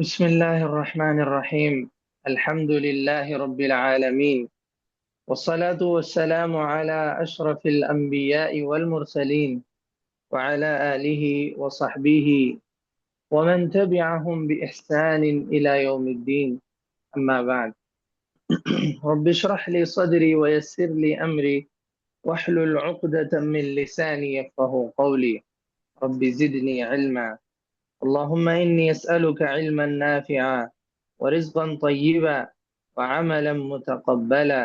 بسم الله الرحمن الرحيم. الحمد لله رب العالمين، والصلاة والسلام على أشرف الأنبياء والمرسلين، وعلى آله وصحبه ومن تبعهم بإحسان إلى يوم الدين. أما بعد، رب اشرح لي صدري ويسر لي أمري واحلل عقدة من لساني يفقه قولي. رب زدني علما. اللهم إني أسألك علما نافعا ورزقا طيبا وعملا متقبلا.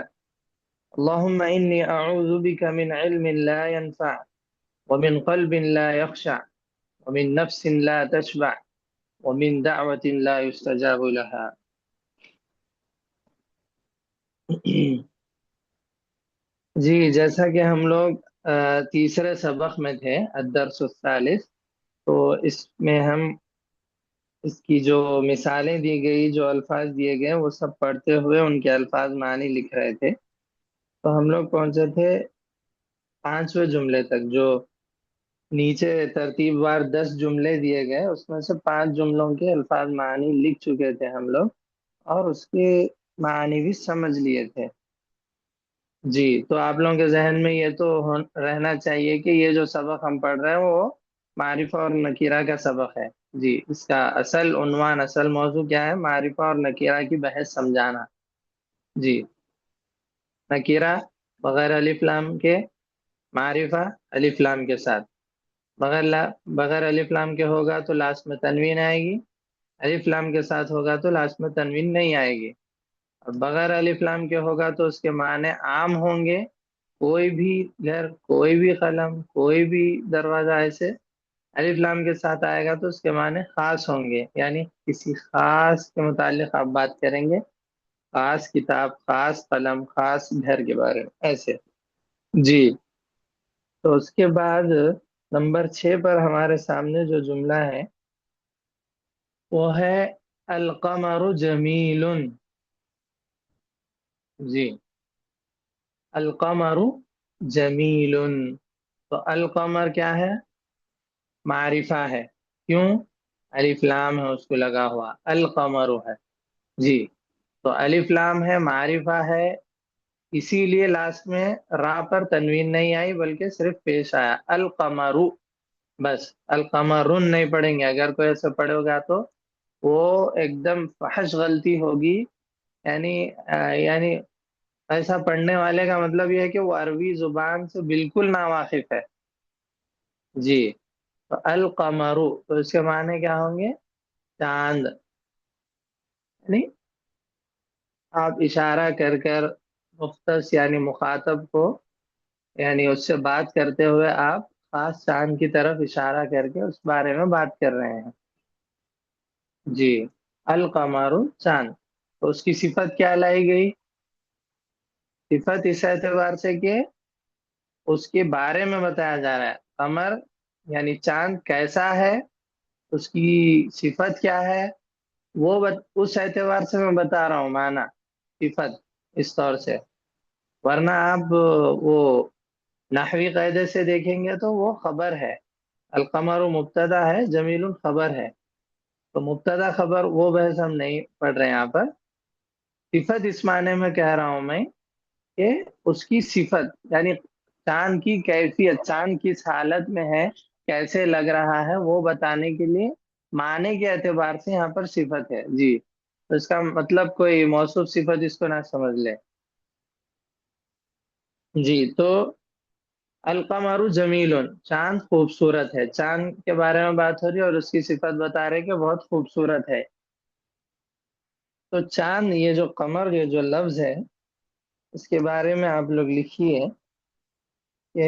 اللهم إني أعوذ بك من علم لا ينفع ومن قلب لا يخشع ومن نفس لا تشبع ومن دعوة لا يستجاب لها. جی، جیسا کہ ہم لوگ تیسرے سبق میں تھے، الدرس الثالث، تو اس میں ہم اس کی جو مثالیں دی گئی، جو الفاظ دیے گئے، وہ سب پڑھتے ہوئے ان کے الفاظ معنی لکھ رہے تھے۔ تو ہم لوگ پہنچے تھے پانچویں جملے تک، جو نیچے ترتیب وار 10 جملے دیے گئے، اس میں سے 5 جملوں کے الفاظ معنی لکھ چکے تھے ہم لوگ، اور اس کے معنی بھی سمجھ لیے تھے۔ جی، تو آپ لوگوں کے ذہن میں یہ تو رہنا چاہیے کہ یہ جو سبق ہم پڑھ رہے ہیں وہ معرفہ اور نکیرہ کا سبق ہے۔ جی، اس کا اصل عنوان، اصل موضوع کیا ہے؟ معرفہ اور نکیرہ کی بحث سمجھانا۔ جی، نکیرہ بغیر الف لام کے، معرفہ الف لام کے ساتھ۔ بغیر الف لام کے ہوگا تو لاسٹ میں تنوین آئے گی، الف لام کے ساتھ ہوگا تو لاسٹ میں تنوین نہیں آئے گی۔ اور بغیر الف لام کے ہوگا تو اس کے معنی عام ہوں گے، کوئی بھی گھر، کوئی بھی قلم، کوئی بھی دروازہ، ایسے الف لام کے ساتھ آئے گا تو اس کے معنی خاص ہوں گے، یعنی کسی خاص کے متعلق آپ بات کریں گے، خاص کتاب، خاص قلم، خاص گھر کے بارے میں، ایسے۔ جی، تو اس کے بعد نمبر 6 پر ہمارے سامنے جو جملہ ہے وہ ہے القمر جمیل۔ جی، القمر جمیل، تو القمر کیا ہے؟ معرفہ ہے، کیوں؟ الف لام ہے اس کو لگا ہوا، القمر ہے۔ جی، تو الف لام ہے، معرفہ ہے، اسی لیے لاسٹ میں را پر تنوین نہیں آئی بلکہ صرف پیش آیا القمر، بس القمرن نہیں پڑھیں گے۔ اگر کوئی ایسا پڑھے گا تو وہ ایک دم فحش غلطی ہوگی، یعنی ایسا پڑھنے والے کا مطلب یہ ہے کہ وہ عربی زبان سے بالکل ناواقف ہے۔ جی، تو القمر، تو اس کے معنی کیا ہوں گے؟ چاند، یعنی آپ اشارہ کر کر مختص یعنی مخاطب کو، یعنی اس سے بات کرتے ہوئے آپ خاص چاند کی طرف اشارہ کر کے اس بارے میں بات کر رہے ہیں۔ جی، القمر چاند، تو اس کی صفت کیا لائی گئی؟ صفت اس اعتبار سے کہ اس کے بارے میں بتایا جا رہا ہے، قمر یعنی چاند کیسا ہے، اس کی صفت کیا ہے، اس اعتبار سے میں بتا رہا ہوں معنی، صفت اس طور سے۔ ورنہ آپ وہ نحوی قاعدے سے دیکھیں گے تو وہ خبر ہے، القمر مبتدا ہے، جمیل خبر ہے، تو مبتدا خبر وہ بحث ہم نہیں پڑھ رہے ہیں یہاں پر۔ صفت اس معنی میں کہہ رہا ہوں میں کہ اس کی صفت یعنی چاند کی کیفیت، چاند کس حالت میں ہے، کیسے لگ رہا ہے، وہ بتانے کے لیے معنی کے اعتبار سے یہاں پر صفت ہے۔ جی، تو اس کا مطلب کوئی موصوف صفت اس کو نہ سمجھ لے۔ جی، تو القمر جمیل، چاند خوبصورت ہے، چاند کے بارے میں بات ہو رہی ہے اور اس کی صفت بتا رہے کہ بہت خوبصورت ہے۔ تو چاند، یہ جو قمر، یہ جو لفظ ہے، اس کے بارے میں آپ لوگ لکھیے کہ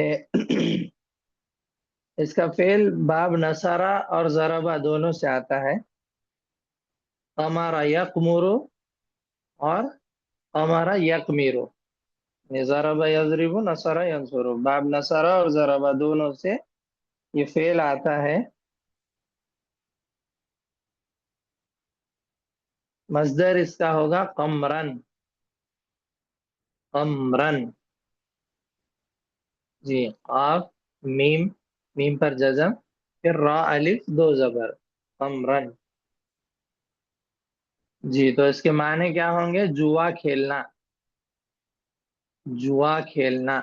اس کا فعل باب نصرہ اور ضربہ دونوں سے آتا ہے، قمر یقمر اور قمر یقمر، یعنی ضربہ یضرب، نصرہ ینصر، باب نصرہ اور ضربہ دونوں سے یہ فعل آتا ہے۔ مصدر اس کا ہوگا قمرن، قمرن۔ جی، قاف میم، میم پر جزم، پھر را الف دو زبر، قمرن۔ جی تو اس کے معنی کیا ہوں گے؟ جوا کھیلنا، جوا کھیلنا۔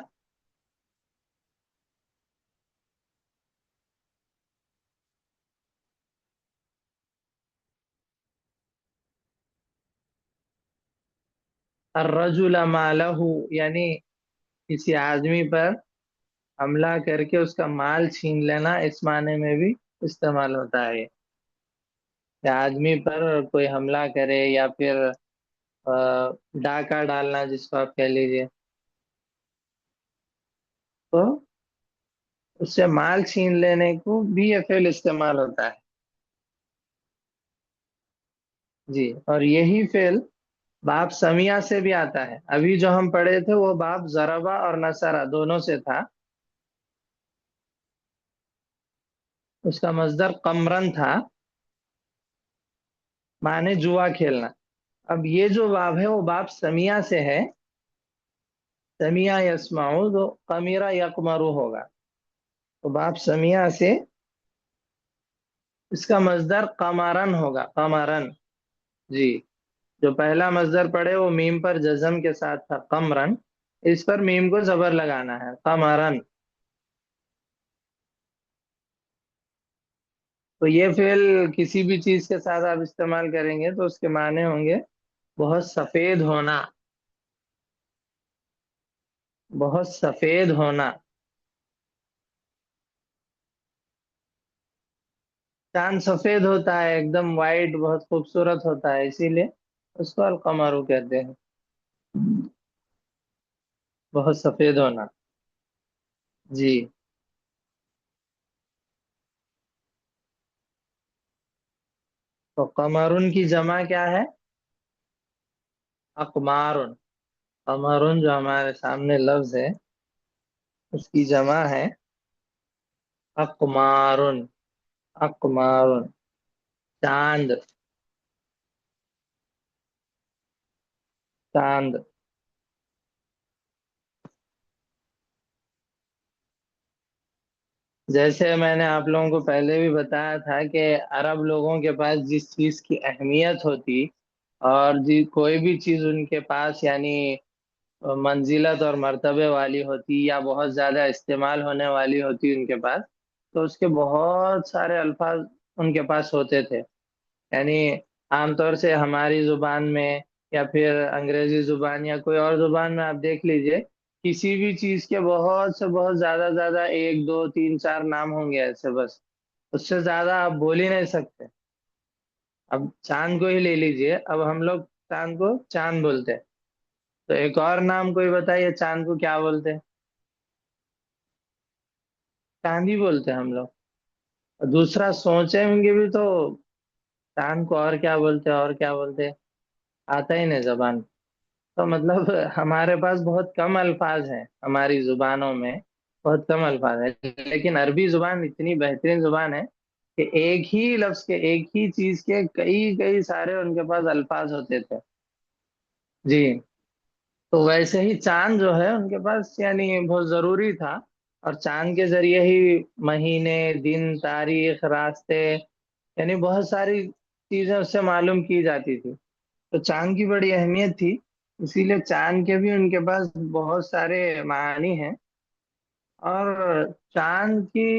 الرجل مالہ، یعنی کسی آدمی پر حملہ کر کے اس کا مال چھین لینا، اس معنی میں بھی استعمال ہوتا ہے۔ کہ آدمی پر کوئی حملہ کرے یا پھر آ، ڈاکہ ڈالنا جس کو آپ کہہ لیجیے، تو اس سے مال چھین لینے کو بھی یہ فعل استعمال ہوتا ہے۔ جی، اور یہی فعل باب سمیہ سے بھی آتا ہے۔ ابھی جو ہم پڑھے تھے وہ باب ضربہ اور نصرہ دونوں سے تھا، اس کا مصدر قمرن تھا، معنی جوا کھیلنا۔ اب یہ جو باب ہے وہ باب سمیہ سے ہے، سمیہ یسمعو تو قمیرہ یقمرو ہوگا، تو باب سمیہ سے اس کا مصدر قمرن ہوگا، قمرن۔ جی، جو پہلا مصدر پڑھے وہ میم پر جزم کے ساتھ تھا قمرن، اس پر میم کو زبر لگانا ہے، قمرن۔ تو یہ فعل کسی بھی چیز کے ساتھ آپ استعمال کریں گے تو اس کے معنی ہوں گے بہت سفید ہونا، بہت سفید ہونا۔ چاند سفید ہوتا ہے، ایک دم وائٹ، بہت خوبصورت ہوتا ہے، اسی لیے اس کو القمرو کہتے ہیں، بہت سفید ہونا۔ جی، تو قمرن کی جمع کیا ہے؟ اقمارن۔ قمرن جو ہمارے سامنے لفظ ہے اس کی جمع ہے اقمارن، اقمارن، چاند، چاند۔ جیسے میں نے آپ لوگوں کو پہلے بھی بتایا تھا کہ عرب لوگوں کے پاس جس چیز کی اہمیت ہوتی اور کوئی بھی چیز ان کے پاس یعنی منزلت اور مرتبے والی ہوتی یا بہت زیادہ استعمال ہونے والی ہوتی ان کے پاس، تو اس کے بہت سارے الفاظ ان کے پاس ہوتے تھے۔ یعنی عام طور سے ہماری زبان میں یا پھر انگریزی زبان یا کوئی اور زبان میں آپ دیکھ لیجئے، کسی بھی چیز کے بہت سے بہت زیادہ زیادہ ایک دو تین چار نام ہوں گے ایسے، بس اس سے زیادہ آپ بول ہی نہیں سکتے۔ اب چاند کو ہی لے لیجئے، اب ہم لوگ چاند کو چاند بولتے ہیں، تو ایک اور نام کوئی بتائیے چاند کو کیا بولتے ہیں؟ چاند ہی بولتے ہیں ہم لوگ۔ اور دوسرا سوچیں گے بھی تو چاند کو اور کیا بولتے ہیں، اور کیا بولتے ہیں، آتا ہی نہیں زبان۔ تو مطلب ہمارے پاس بہت کم الفاظ ہیں، ہماری زبانوں میں بہت کم الفاظ ہیں، لیکن عربی زبان اتنی بہترین زبان ہے کہ ایک ہی لفظ کے، ایک ہی چیز کے کئی کئی سارے ان کے پاس الفاظ ہوتے تھے۔ جی، تو ویسے ہی چاند جو ہے ان کے پاس یعنی بہت ضروری تھا، اور چاند کے ذریعے ہی مہینے، دن، تاریخ، راستے، یعنی بہت ساری چیزیں اس سے معلوم کی جاتی تھی۔ تو چاند کی بڑی اہمیت تھی، اسی لیے چاند کے بھی ان کے پاس بہت سارے معانی ہیں، اور چاند کی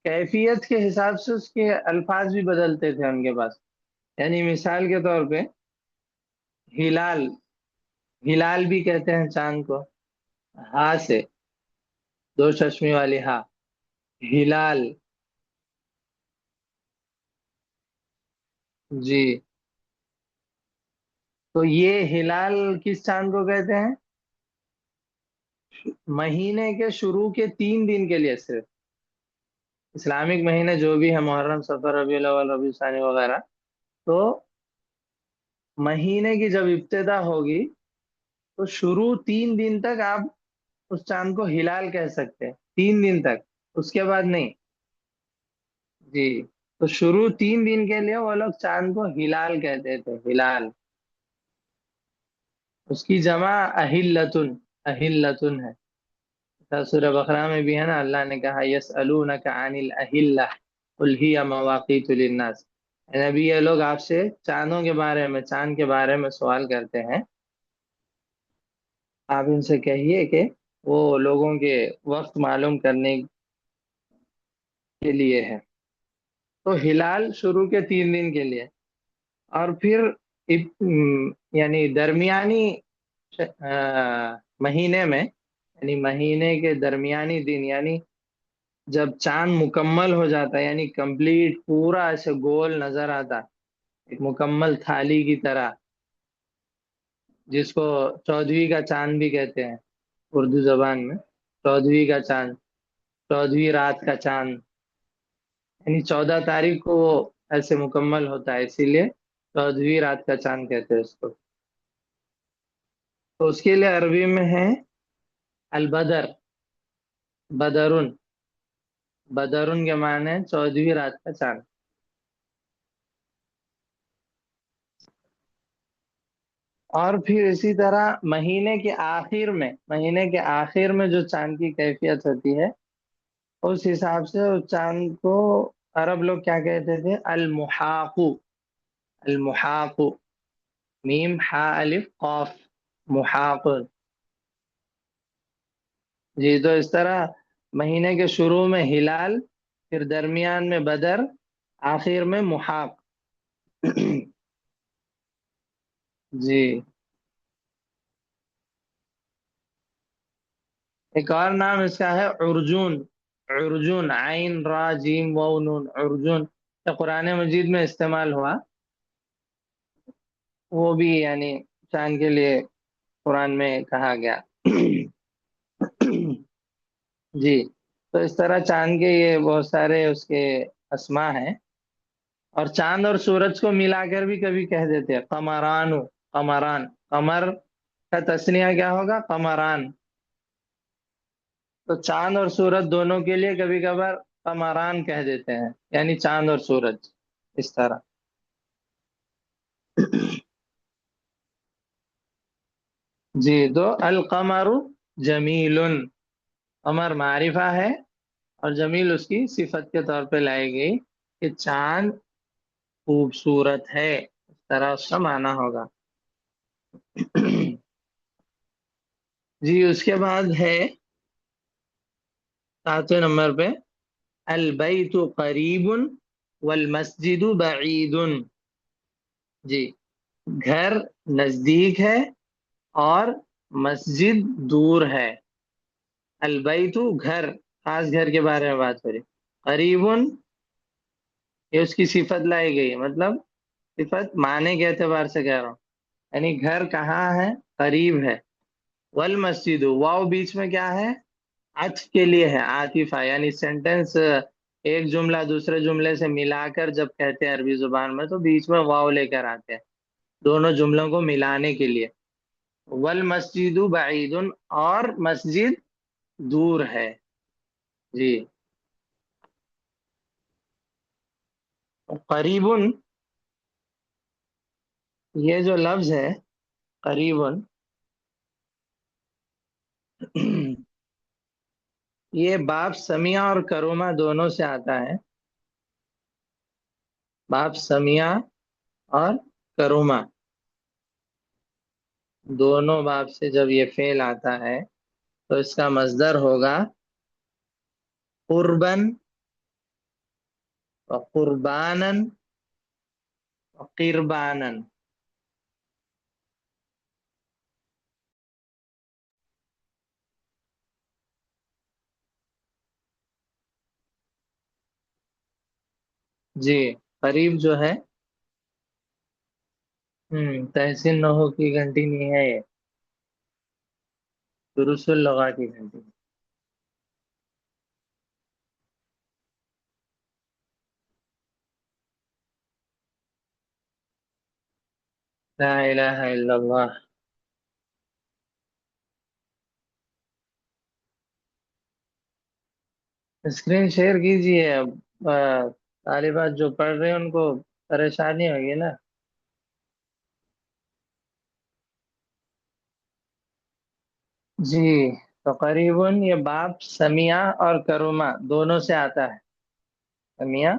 کیفیت کے حساب سے اس کے الفاظ بھی بدلتے تھے ان کے پاس۔ یعنی مثال کے طور پہ ہلال، ہلال بھی کہتے ہیں چاند کو، ہاں سے، دو چشمی والی ہاں، ہلال۔ جی، تو یہ ہلال کس چاند کو کہتے ہیں؟ مہینے کے شروع کے 3 دن کے لیے صرف، اسلامک مہینے جو بھی ہے، محرم، سفر، ربیع الاول، ربیع ثانی وغیرہ، تو مہینے کی جب ابتدا ہوگی تو شروع 3 دن تک آپ اس چاند کو ہلال کہہ سکتے ہیں، 3 دن تک، اس کے بعد نہیں۔ جی، تو شروع 3 دن کے لیے وہ لوگ چاند کو ہلال کہتے تھے، ہلال۔ اس کی جمع اہلتن، اہلتن ہے۔ سورہ بقرہ میں بھی ہے نا، اللہ نے کہا یسألونک عن الاہلہ قل ہی مواقیت للناس۔ نبی یہ لوگ آپ سے چاندوں کے بارے میں، چاند کے بارے میں سوال کرتے ہیں، آپ ان سے کہیے کہ وہ لوگوں کے وقت معلوم کرنے کے لیے ہے۔ تو ہلال شروع کے 3 دن کے لیے، اور پھر یعنی درمیانی مہینے میں، یعنی مہینے کے درمیانی دن، یعنی جب چاند مکمل ہو جاتا ہے، یعنی کمپلیٹ پورا ایسے گول نظر آتا، ایک مکمل تھالی کی طرح، جس کو 14ویں کا چاند بھی کہتے ہیں اردو زبان میں، 14ویں کا چاند، 14ویں رات کا چاند، یعنی 14 تاریخ کو وہ ایسے مکمل ہوتا ہے، اسی لیے 14ویں رات کا چاند کہتے ہیں اس کو۔ تو اس کے لیے عربی میں ہے البدر، بدرن، بدرن کے معنی ہے 14ویں رات کا چاند۔ اور پھر اسی طرح مہینے کے آخر میں، مہینے کے آخر میں جو چاند کی کیفیت ہوتی ہے، اس حساب سے اس چاند کو عرب لوگ کیا کہتے تھے؟ المحاق، المحاق، میم ہا الف قاف، محاق۔ جی، تو اس طرح مہینے کے شروع میں ہلال، پھر درمیان میں بدر، آخر میں محاق۔ جی، ایک اور نام اس کا ہے عرجون، عرجون، عین را جیم واو نون، عرجون، یہ قرآن مجید میں استعمال ہوا، وہ بھی یعنی چاند کے لیے قرآن میں کہا گیا۔ جی، تو اس طرح چاند کے یہ بہت سارے اس کے اسما ہیں، اور چاند اور سورج کو ملا کر بھی کبھی کہہ دیتے ہیں قمران، قمران، قمر کا تسنیہ کیا ہوگا؟ قمران۔ تو چاند اور سورج دونوں کے لیے کبھی کبھار قمران کہہ دیتے ہیں، یعنی چاند اور سورج، اس طرح۔ جی، تو القمر جمیل، قمر معرفہ ہے، اور جمیل اس کی صفت کے طور پہ لائی گئی کہ چاند خوبصورت ہے، اس طرح اس کا معنی ہوگا۔ جی، اس کے بعد ہے 7ویں نمبر پہ البیت قریب والمسجد بعید۔ جی، گھر نزدیک ہے اور مسجد دور ہے۔ البیت گھر، خاص گھر کے بارے میں بات کریں۔ قریب، یہ اس کی صفت لائی گئی ہے، مطلب صفت معنی کے اعتبار سے کہہ رہا ہوں، یعنی گھر کہاں ہے؟ قریب ہے۔ والمسجد، واو بیچ میں کیا ہے؟ عطف کے لیے ہے، عاطفہ، یعنی سینٹینس ایک جملہ دوسرے جملے سے ملا کر جب کہتے ہیں عربی زبان میں، تو بیچ میں واو لے کر آتے ہیں دونوں جملوں کو ملانے کے لیے۔ والمسجد بعید، اور مسجد دور ہے۔ جی، قریب، یہ جو لفظ ہے قریب، یہ باب سمیع اور کرومہ دونوں سے آتا ہے، باب سمیع اور کرومہ دونوں باب سے جب یہ فعل آتا ہے تو اس کا مصدر ہوگا قربن و قربانن و قربانن۔ جی، قریب جو ہے، تحسین نحو کی گھنٹی نہیں ہے، یہ دروس اللغہ کی گھنٹی۔ لا الہ الا اللہ۔ اسکرین شیئر کیجئے، اب طالبات جو پڑھ رہے ہیں ان کو پریشانی ہوگی نا۔ جی، تو قریباً یہ باب سمیع اور کرومہ دونوں سے آتا ہے، سمیع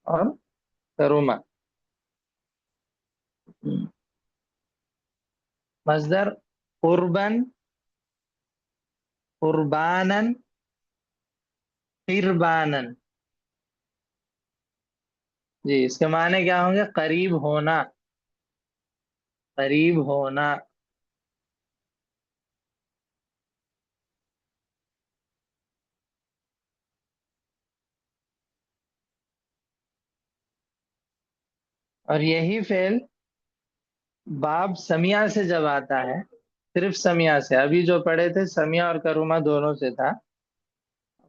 اور کرومہ۔ مصدر قربن، قربانن، قربانن. جی اس کے معنی کیا ہوں گے؟ قریب ہونا، قریب ہونا. اور یہی فعل باب سمیہ سے جب آتا ہے، صرف سمیہ سے، ابھی جو پڑھے تھے سمیہ اور کرومہ دونوں سے تھا،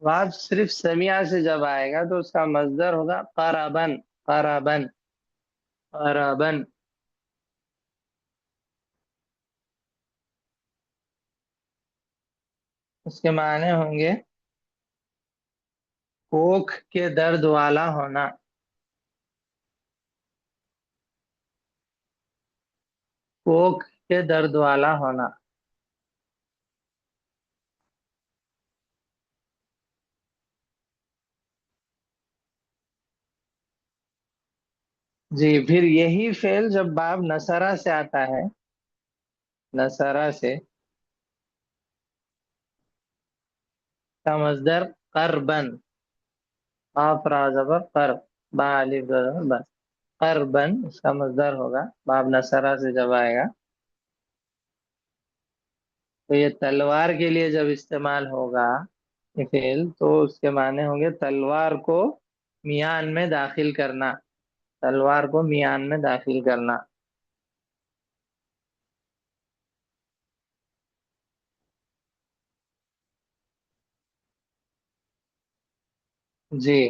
باب صرف سمیہ سے جب آئے گا تو اس کا مصدر ہوگا قربن، قربن، قربن. اس کے معنی ہوں گے کوکھ کے درد والا ہونا، کوکھ کے درد والا ہونا. جی پھر یہی فعل جب باب نصرہ سے آتا ہے، نصرہ سے، کا مصدر قربن، قاف را زبر قرب، با الف زبر بس، قربن اس کا مصدر ہوگا، باب نصرہ سے جب آئے گا. تو یہ تلوار کے لیے جب استعمال ہوگا یہ فعل، تو اس کے معنی ہوں گے تلوار کو میان میں داخل کرنا، تلوار کو میان میں داخل کرنا. جی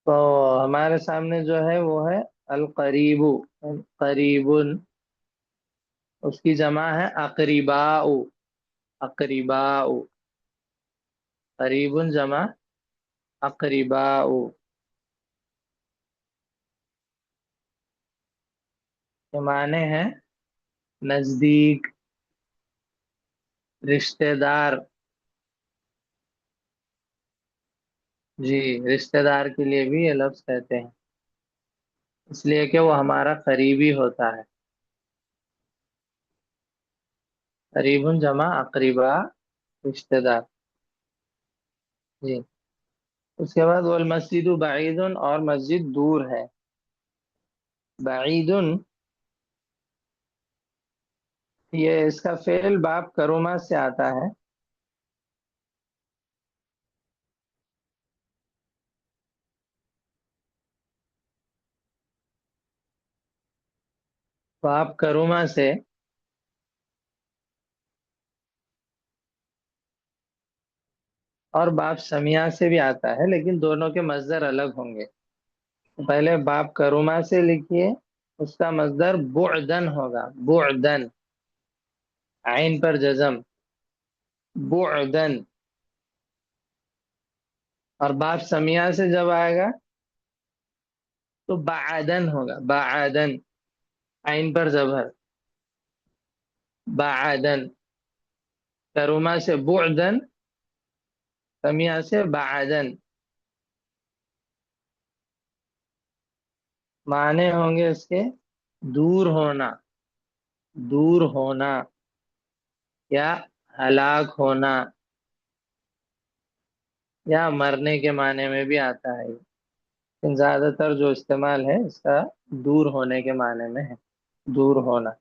تو ہمارے سامنے جو ہے وہ ہے القریب، قریب، اس کی جمع ہے اقرباء، اقرباء، قریب جمع اقرباء. کے معنی ہے نزدیک، رشتہ دار. جی رشتہ دار کے لیے بھی یہ لفظ کہتے ہیں، اس لیے کہ وہ ہمارا قریبی ہوتا ہے. قریب جمع اقربا، رشتہ دار. جی اس کے بعد والمسجد بعید، اور مسجد دور ہے. بعید یہ اس کا فعل باب کروما سے آتا ہے. باب کروما سے اور باب سمیہ سے بھی آتا ہے، لیکن دونوں کے مصدر الگ ہوں گے. پہلے باب کروما سے لکھیے، اس کا مصدر بعدن ہوگا، بعدن، عین پر جزم، بعدن. اور باب سمیہ سے جب آئے گا تو بعدن ہوگا، بعدن، عین پر زبر، بعدن. کروما سے بعدن، سمیہ سے بعدن. معنی ہوں گے اس کے دور ہونا، دور ہونا، یا ہلاک ہونا، یا مرنے کے معنی میں بھی آتا ہے. لیکن زیادہ تر جو استعمال ہے اس کا دور ہونے کے معنی میں ہے، دور ہونا.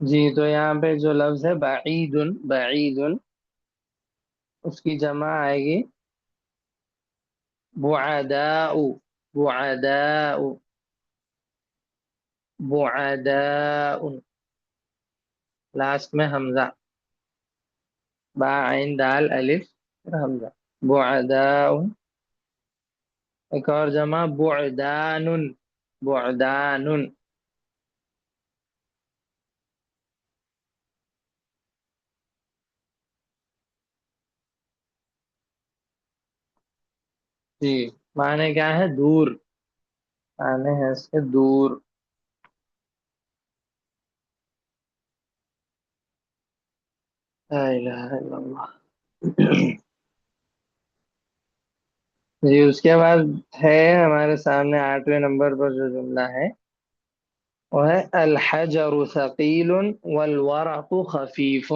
جی تو یہاں پہ جو لفظ ہے بعید، بعید، اس کی جمع آئے گی بعداء، بعداء، بعداء. لاسٹ میں حمزہ، با عین دال الف پھر حمزہ، بعداء. ایک اور جمع بعدان، بعدان. جی معنی کیا ہے؟ دور، معنی ہے اس کے دور. لا الہ الا اللہ. جی اس کے بعد ہے ہمارے سامنے 8ویں نمبر پر جو جملہ ہے وہ ہے الحجر ثقیل والورق خفیف.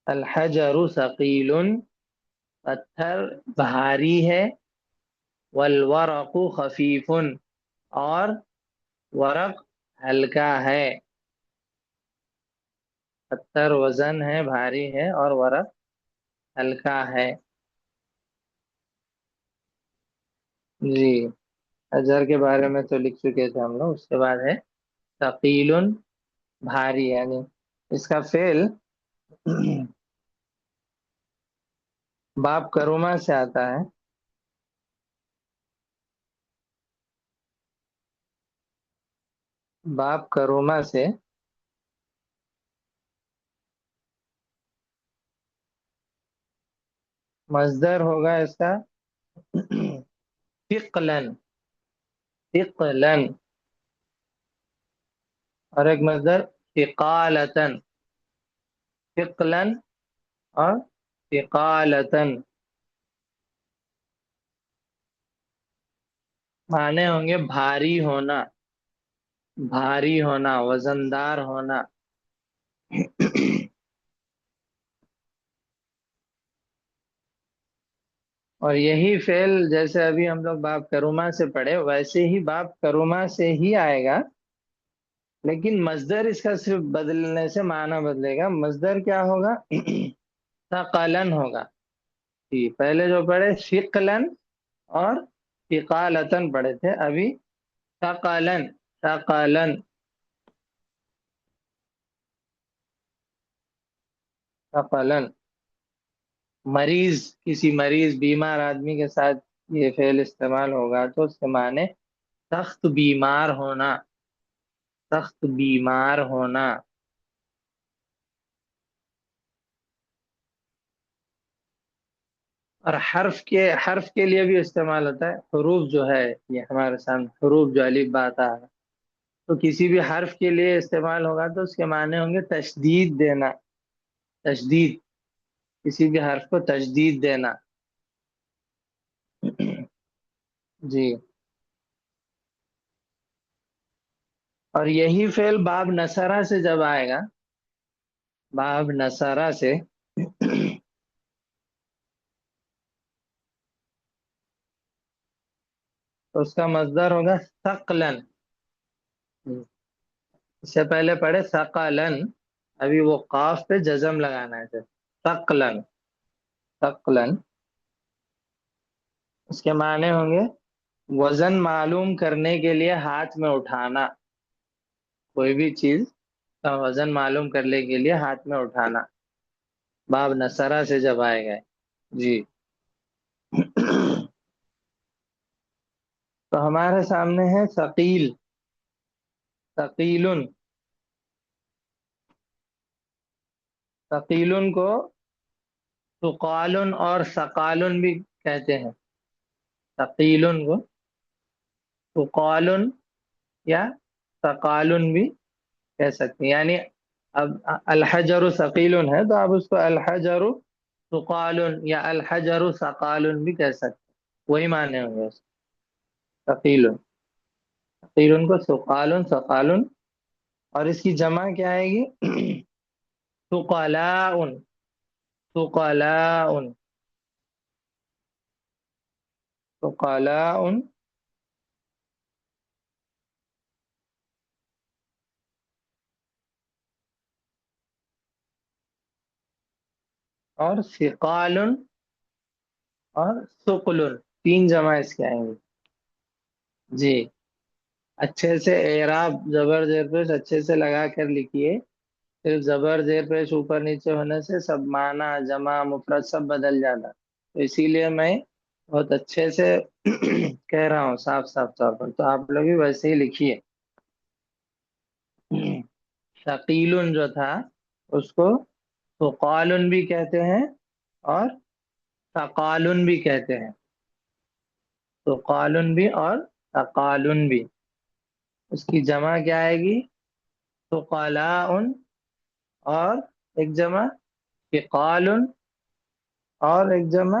الحجر ثقیل، پتھر بھاری ہے، والورق خفیف، اور ورق ہلکا ہے. پتھر وزن ہے، بھاری ہے، اور ورق ہلکا ہے. جی حجر کے بارے میں تو لکھ چکے تھے ہم لوگ. اس کے بعد ہے ثقیل، بھاری، یعنی اس کا فعل باب کروما سے آتا ہے. باب کروما سے مصدر ہوگا اس کا ثقلن. ثقلن. اور ایک مصدر ثقالتن. ثقلن اور ثقالتن معنی ہوں گے بھاری ہونا، بھاری ہونا، وزندار ہونا. اور یہی فعل جیسے ابھی ہم لوگ باب کروما سے پڑھے ویسے ہی باب کروما سے ہی آئے گا، لیکن مصدر اس کا صرف بدلنے سے معنی بدلے گا. مصدر کیا ہوگا؟ ثقلن ہوگا. جی پہلے جو پڑھے ثقلن اور ثقالتن پڑھے تھے، ابھی ثقلن. ثقلن. ثقلن. مریض، کسی مریض بیمار آدمی کے ساتھ یہ فعل استعمال ہوگا تو اس کے معنی سخت بیمار ہونا، سخت بیمار ہونا. اور حرف کے لیے بھی استعمال ہوتا ہے. حروف جو ہے یہ ہمارے سامنے حروف جو الف با تا ہے، تو کسی بھی حرف کے لیے استعمال ہوگا تو اس کے معنی ہوں گے تشدید دینا. تشدید، کسی بھی حرف کو تشدید دینا. جی اور یہی فعل باب نصرہ سے جب آئے گا، باب نصرہ سے تو اس کا مصدر ہوگا ثقلن. اس سے پہلے پڑھے ثقلن، ابھی وہ قاف پہ جزم لگانا ہے. ثقلن. ثقلن. اس کے معنی ہوں گے وزن معلوم کرنے کے لیے ہاتھ میں اٹھانا. کوئی بھی چیز کا وزن معلوم کرنے کے لیے ہاتھ میں اٹھانا. باب نصرہ سے جب آئے گئے. جی تو ہمارے سامنے ہے ثقیل. ثقیل. ثقیل کو ثقال اور ثقال بھی کہتے ہیں. ثقیل کو ثقال یا ثقال بھی کہہ سکتے ہیں. یعنی اب الحجر ثقیل ہے تو آپ اس کو الحجر ثقال یا الحجر ثقال بھی کہہ سکتے ہیں، وہی معنی ہوں گے. ثقیل. ثقیل کو ثقال ثقال. اور اس کی جمع کیا آئے گی؟ ثقلاء. ثقلاء. ثقلاء. اور ثقال اور ثقل. تین جمع اس کے آئیں گے. جی اچھے سے اعراب زبر زیر پیش اچھے سے لگا کر لکھیے. صرف زبر زیر پیش اوپر نیچے ہونے سے سب معنی جمع مفرد سب بدل جاتا، تو اسی لیے میں بہت اچھے سے کہہ رہا ہوں صاف صاف طور پر، تو آپ لوگ بھی ویسے ہی لکھیے. ثقیل جو تھا اس کو ثقال بھی کہتے ہیں اور ثقال بھی کہتے ہیں. ثقال بھی اور ثقال بھی. اس کی جمع کیا آئے گی؟ ثقلاء. اور ایک جمع ثقال. اور ایک جمع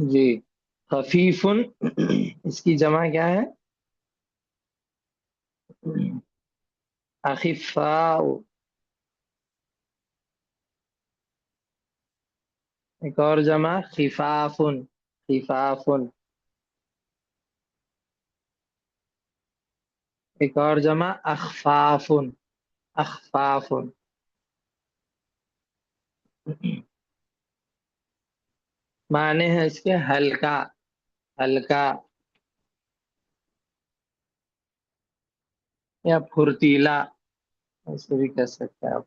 جی خفیفن اس کی جمع کیا ہے؟ اخفاء. ایک اور جمع خفافن. خفافن. ایک اور جمع اخفافن. اخفافن. معنی ہے اس کے ہلکا. ہلکا یا پھرتیلا، ایسے بھی کہہ سکتے ہیں آپ.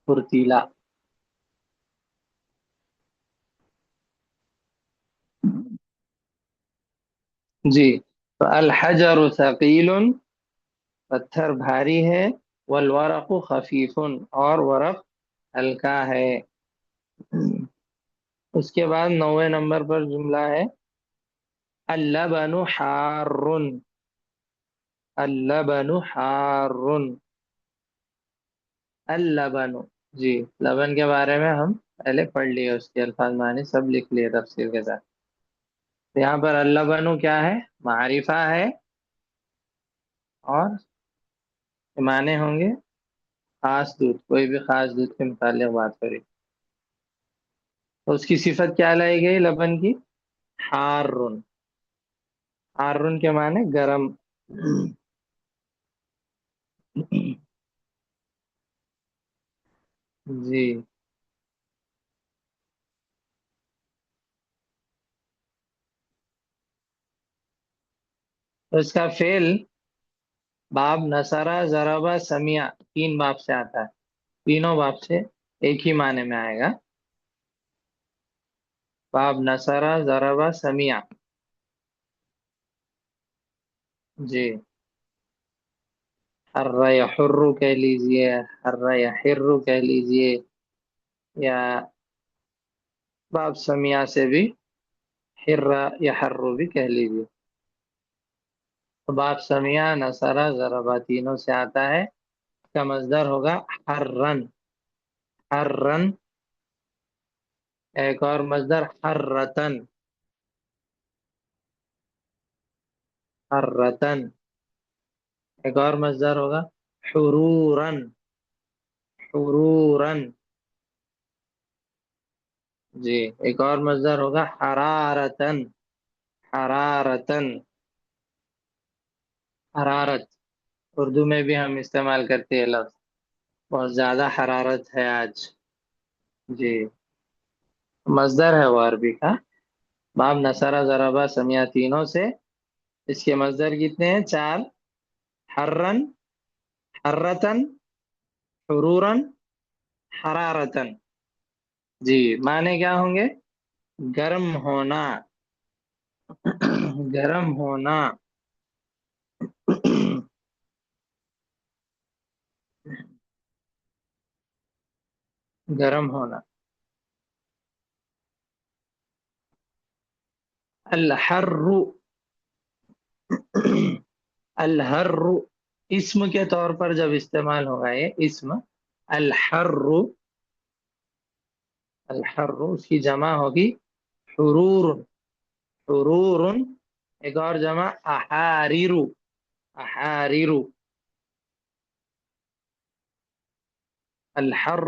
پھرتیلا. جی تو الحجر ثقیل، پتھر بھاری ہے. والورق خفیف، اور ورق ہلکا ہے. اس کے بعد 9 نمبر پر جملہ ہے اللبن حار. اللبن حار. اللبن. جی لبن کے بارے میں ہم پہلے پڑھ لیے، اس کے الفاظ معنی سب لکھ لیے تفسیر کے ساتھ. یہاں پر اللبن کیا ہے؟ معرفہ ہے، اور معنی ہوں گے خاص دودھ، کوئی بھی خاص دودھ کے متعلق بات کری. تو اس کی صفت کیا لائی گئی لبن کی؟ حارن. حارن کے معنی گرم. جی تو اس کا فعل باب نصرہ ضربہ سمیع 3 باب سے آتا ہے. تینوں باب سے ایک ہی معنی میں آئے گا. باب نصرہ ضربہ سمیع. جی حر یحر کہہ لیجئے، حر یحر کہہ لیجئے، یا باب سمیع سے بھی حر یحر بھی کہہ لیجئے. تو باب سمیع نصرہ ضربہ تینوں سے آتا ہے. اس کا مصدر ہوگا حرن. حرن. ایک اور مصدر حرتن. حرتن. ایک اور مصدر ہوگا حرورن. حرورن. جی ایک اور مصدر ہوگا حرارتن. حرارتن. حرارت اردو میں بھی ہم استعمال کرتے ہیں لفظ. بہت زیادہ حرارت ہے آج. جی مصدر ہے وہ عربی کا. باب نصرہ ضربہ سمیع تینوں سے. اس کے مصدر کتنے ہیں؟ 4. حرن، حرتن، حرورن، حرارتن. جی معنی کیا ہوں گے؟ گرم ہونا. گرم ہونا. گرم ہونا. الحر. الحر اسم کے طور پر جب استعمال ہوگا یہ اسم الحر. الحر اس کی جمع ہوگی حرور. حرور. ایک اور جمع احاریر. احاریر. الحر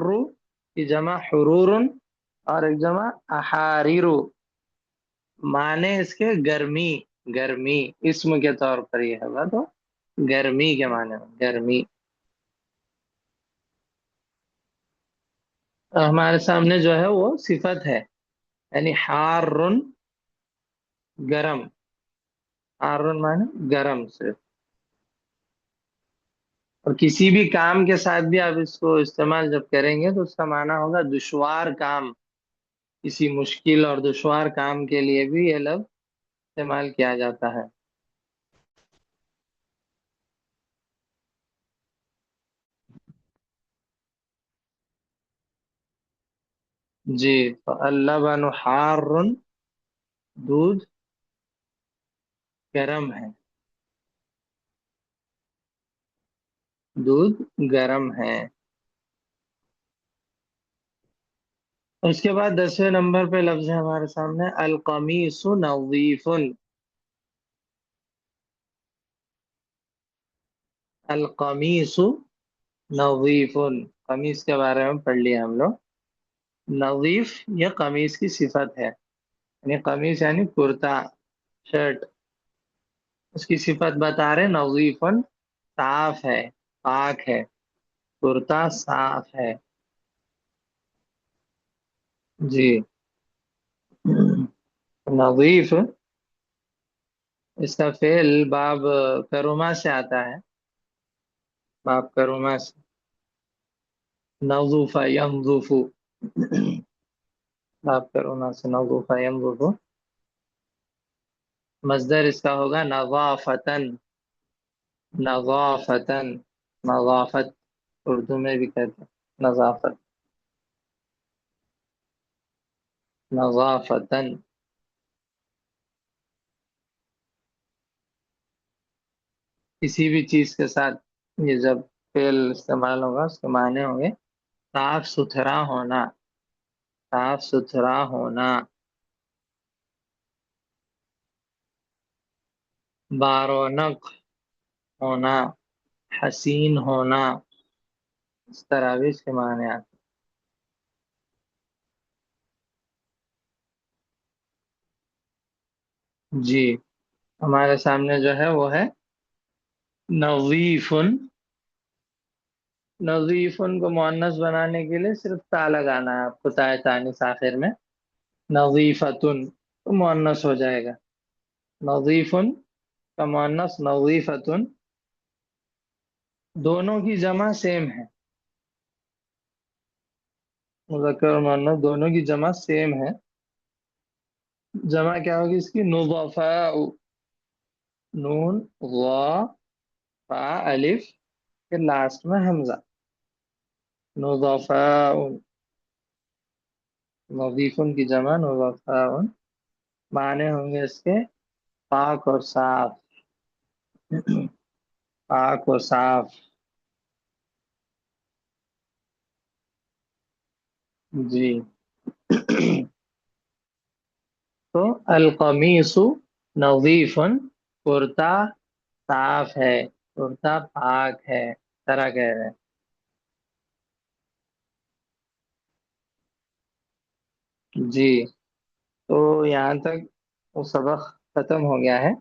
کی جمع حرور، اور ایک جمع احاریر. معنی اس کے گرمی. گرمی اسم کے طور پر یہ ہوگا تو گرمی کے معنی میں گرمی. ہمارے سامنے جو ہے وہ صفت ہے، یعنی حارن گرم. حارن معنی گرم سے. اور کسی بھی کام کے ساتھ بھی آپ اس کو استعمال جب کریں گے تو اس کا معنی ہوگا دشوار کام. کسی مشکل اور دشوار کام کے لیے بھی یہ لفظ استعمال کیا جاتا ہے. جی تو اللبن حارن، دودھ گرم ہے. دودھ گرم ہے. اس کے بعد 10ویں نمبر پہ لفظ ہے ہمارے سامنے القمیص نظیف. القمیص نظیف. قمیص کے بارے میں پڑھ لیا ہم لوگ. نظیف یہ قمیص کی صفت ہے، یعنی قمیص یعنی کرتا، شرٹ. اس کی صفت بتا رہے نظیف، صاف ہے، پاک ہے، کرتا صاف ہے. جی. نظیف اس کا فعل باب کروما سے آتا ہے. باب کروما سے نظوف ینظف. باب کروما سے نظوف ینظف. مصدر اس کا ہوگا نظافتن. نظافتن، نظافت اردو میں بھی کہتے ہیں نظافت. نظافتن. کسی بھی چیز کے ساتھ یہ جب فعل استعمال ہوگا اس کے معنی ہوں گے صاف ستھرا ہونا. صاف ستھرا ہونا. بارونق ہونا، حسین ہونا، اس طرح بھی اس کے معنی آتے ہیں. جی. ہمارے سامنے جو ہے وہ ہے نظیف. نظیف کو مؤنث بنانے کے لیے صرف تا لگانا ہے آپ کو، تائے تانیث آخر میں. نظیفتن تو مؤنث ہو جائے گا. نظیف کا مؤنث نظیفتن. دونوں کی جمع سیم ہے، مذکر اور مؤنث دونوں کی جمع سیم ہے. جمع کیا ہوگی اس کی؟ نظفاء. نون غا فا الف پھر لاسٹ میں حمزہ. نظفاء. نظیفن کی جمع نظفاء. معنی ہوں گے اس کے پاک اور صاف. پاک اور صاف. جی. تو القمیص نظیف، کرتا صاف ہے، کرتا پاک ہے، طرح کہہ رہے ہیں. جی. تو یہاں تک وہ سبق ختم ہو گیا ہے.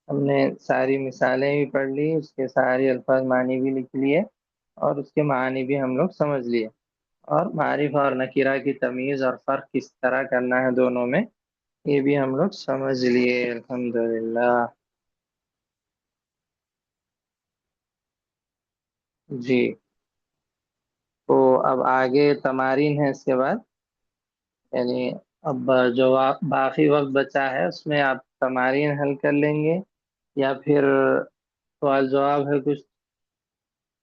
ہم نے ساری مثالیں بھی پڑھ لی، اس کے سارے الفاظ معنی بھی لکھ لیے، اور اس کے معنی بھی ہم لوگ سمجھ لیے. اور معرف اور نکرہ کی تمیز اور فرق کس طرح کرنا ہے دونوں میں، یہ بھی ہم لوگ سمجھ لیے الحمدللہ. جی. تو اب آگے تمارین ہے اس کے بعد، یعنی اب جو باقی وقت بچا ہے اس میں آپ تمارین حل کر لیں گے، یا پھر سوال جواب ہے کچھ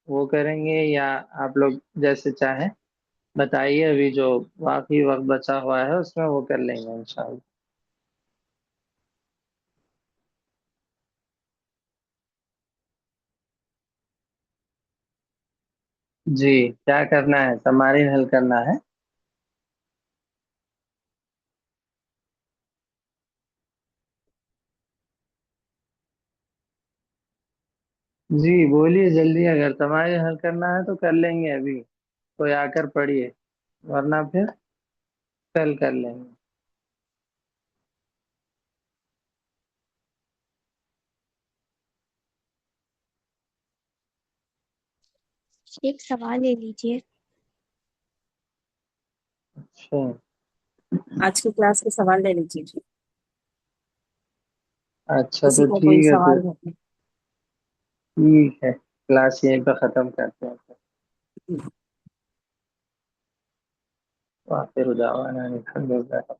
وہ کریں گے، یا آپ لوگ جیسے چاہیں بتائیے. ابھی جو باقی وقت بچا ہوا ہے اس میں وہ کر لیں گے انشاءاللہ. جی. کیا کرنا ہے؟ تمارین حل کرنا ہے. جی بولیے جلدی، اگر تمارین حل کرنا ہے تو کر لیں گے ابھی، کوئی آ کر پڑھیے، ورنہ پھر کل کر لیں گے. ایک سوال لے لیجیے. اچھا. آج کی کلاس کے سوال لے لیجیے جی. اچھا تو کسی کو کوئی ٹھیک ہے پھر. سوال ہے؟ ٹھیک ہے، کلاس یہیں پہ ختم کرتے ہیں. وآخر دعوانا الحمد للہ.